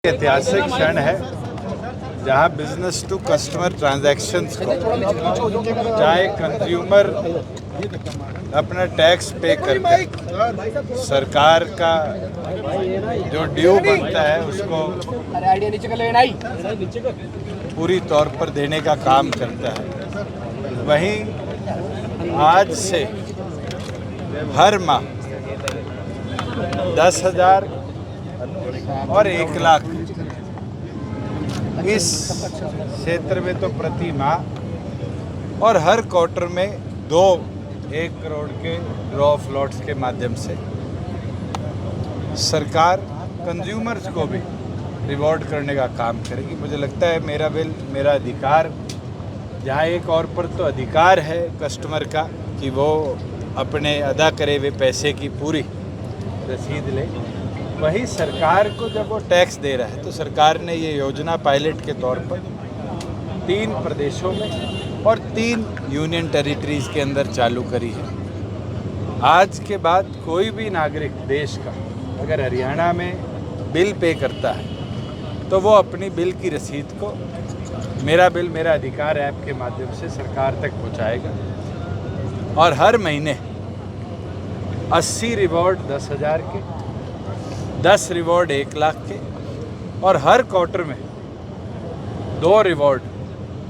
ऐतिहासिक क्षण है जहां बिजनेस टू कस्टमर ट्रांजैक्शंस को चाहे कंज्यूमर अपना टैक्स पे करके सरकार का जो ड्यू बनता है उसको पूरी तौर पर देने का काम करता है। वहीं आज से हर माह 10,000 और 1 लाख इस क्षेत्र में तो प्रति माह और हर क्वार्टर में 1 करोड़ के ड्रॉ फ्लॉट्स के माध्यम से सरकार कंज्यूमर्स को भी रिवॉर्ड करने का काम करेगी। मुझे लगता है मेरा बिल मेरा अधिकार, जहाँ एक और पर तो अधिकार है कस्टमर का कि वो अपने अदा करे हुए पैसे की पूरी रसीद ले, वही सरकार को जब वो टैक्स दे रहा है तो सरकार ने ये योजना पायलट के तौर पर 3 प्रदेशों में और 3 यूनियन टेरिटरीज के अंदर चालू करी है। आज के बाद कोई भी नागरिक देश का अगर हरियाणा में बिल पे करता है तो वो अपनी बिल की रसीद को मेरा बिल मेरा अधिकार ऐप के माध्यम से सरकार तक पहुंचाएगा और हर महीने 80 रिवॉर्ड 10,000 के, 10 रिवॉर्ड 1 लाख के और हर क्वार्टर में 2 रिवॉर्ड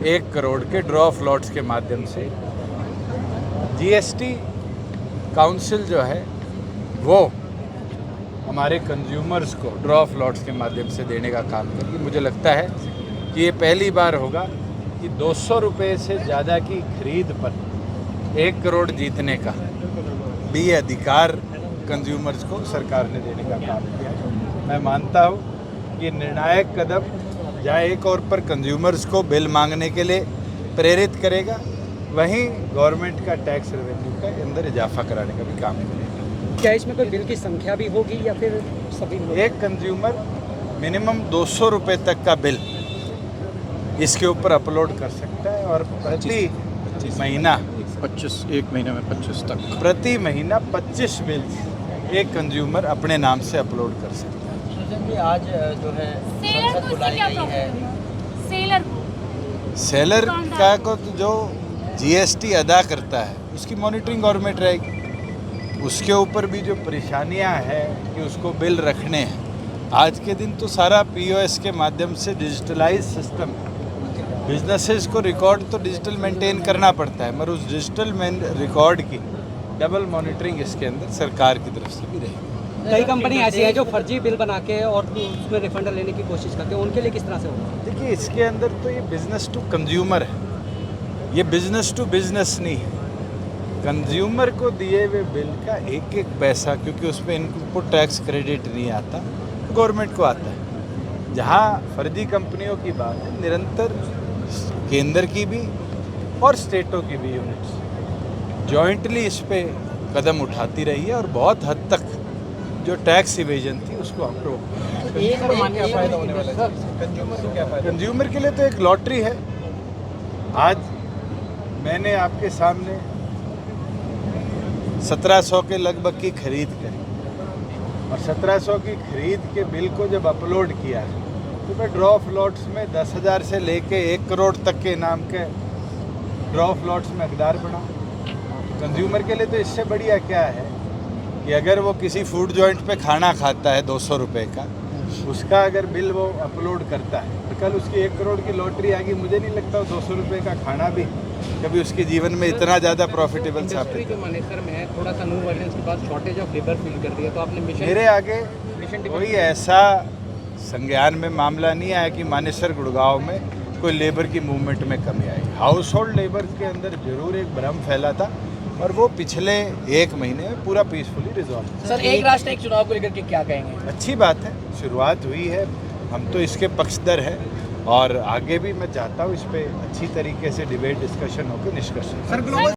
1 करोड़ के ड्रॉ फ्लॉट्स के माध्यम से जीएसटी काउंसिल जो है वो हमारे कंज्यूमर्स को ड्रॉ फ्लॉट्स के माध्यम से देने का काम करेगी। मुझे लगता है कि ये पहली बार होगा कि 200 रुपये से ज़्यादा की खरीद पर 1 करोड़ जीतने का भी अधिकार कंज्यूमर्स को सरकार ने देने का काम किया। मैं मानता हूँ कि निर्णायक कदम जहाँ एक और पर कंज्यूमर्स को बिल मांगने के लिए प्रेरित करेगा, वहीं गवर्नमेंट का टैक्स रेवेन्यू के अंदर इजाफा कराने का भी काम करेगा। क्या इसमें कोई बिल की संख्या भी होगी या फिर सभी? एक कंज्यूमर मिनिमम 200 रुपये तक का बिल इसके ऊपर अपलोड कर सकता है और प्रति महीना 25 एक महीने में 25 तक प्रति महीना 25 बिल एक कंज्यूमर अपने नाम से अपलोड कर सकता है। आज जो है संसद बुलाई गई है, सेलर का को तो जो जीएसटी अदा करता है उसकी मॉनिटरिंग गवर्नमेंट रहेगी। उसके ऊपर भी जो परेशानियां हैं कि उसको बिल रखने हैं, आज के दिन तो सारा पीओएस के माध्यम से डिजिटलाइज सिस्टम, बिजनेसेस को रिकॉर्ड तो डिजिटल मेंटेन करना पड़ता है, मगर उस डिजिटल रिकॉर्ड की डबल मॉनिटरिंग इसके अंदर सरकार की तरफ से भी रहेगी। कई कंपनी ऐसी है जो फर्जी बिल बना के और उसमें रिफंड लेने की कोशिश करते हैं, उनके लिए किस तरह से होगा? देखिए, इसके अंदर तो ये बिजनेस टू कंज्यूमर है, ये बिजनेस टू बिजनेस नहीं है। कंज्यूमर को दिए हुए बिल का एक एक पैसा, क्योंकि उस पर इनपुट टैक्स क्रेडिट नहीं आता, गवर्नमेंट को आता है। जहाँ फर्जी कंपनियों की बात है, निरंतर केंद्र की भी और स्टेटों की भी यूनिट्स जॉइंटली इस पे कदम उठाती रही है और बहुत हद तक जो टैक्स इवेजन थी उसको हम रोक। कंज्यूमर के लिए तो एक लॉटरी है। आज मैंने आपके सामने 1700 के लगभग की खरीद करी और 1700 की खरीद के बिल को जब अपलोड किया तो मैं ड्रॉ फ्लॉट्स में 10,000 से लेके 1 करोड़ तक के नाम के ड्रॉ फ्लॉट्स में हकदार बना। कंज्यूमर के लिए तो इससे बढ़िया क्या है कि अगर वो किसी फूड जॉइंट पे खाना खाता है 200 रुपये का, उसका अगर बिल वो अपलोड करता है तो कल उसकी 1 करोड़ की लॉटरी आएगी। मुझे नहीं लगता 200 रुपये का खाना भी कभी उसके जीवन में इतना ज़्यादा प्रॉफिटेबल साबित जो मानेसर में है, थोड़ा सा न्यू वर्जन के बाद शॉर्टेज ऑफ लेबर फील कर दिया, तो आपने मिशन मेरे आगे कोई ऐसा संज्ञान में मामला नहीं आया कि मानेसर गुड़गांव में कोई लेबर की मूवमेंट में कमी आई। हाउस होल्ड लेबर के अंदर जरूर एक भ्रम फैला था और वो पिछले 1 महीने में पूरा पीसफुली रिजॉल्व। सर एक राष्ट्र एक चुनाव को लेकर के क्या कहेंगे? अच्छी बात है, शुरुआत हुई है, हम तो इसके पक्षधर हैं और आगे भी मैं चाहता हूँ इस पर अच्छी तरीके से डिबेट डिस्कशन होकर निष्कर्ष।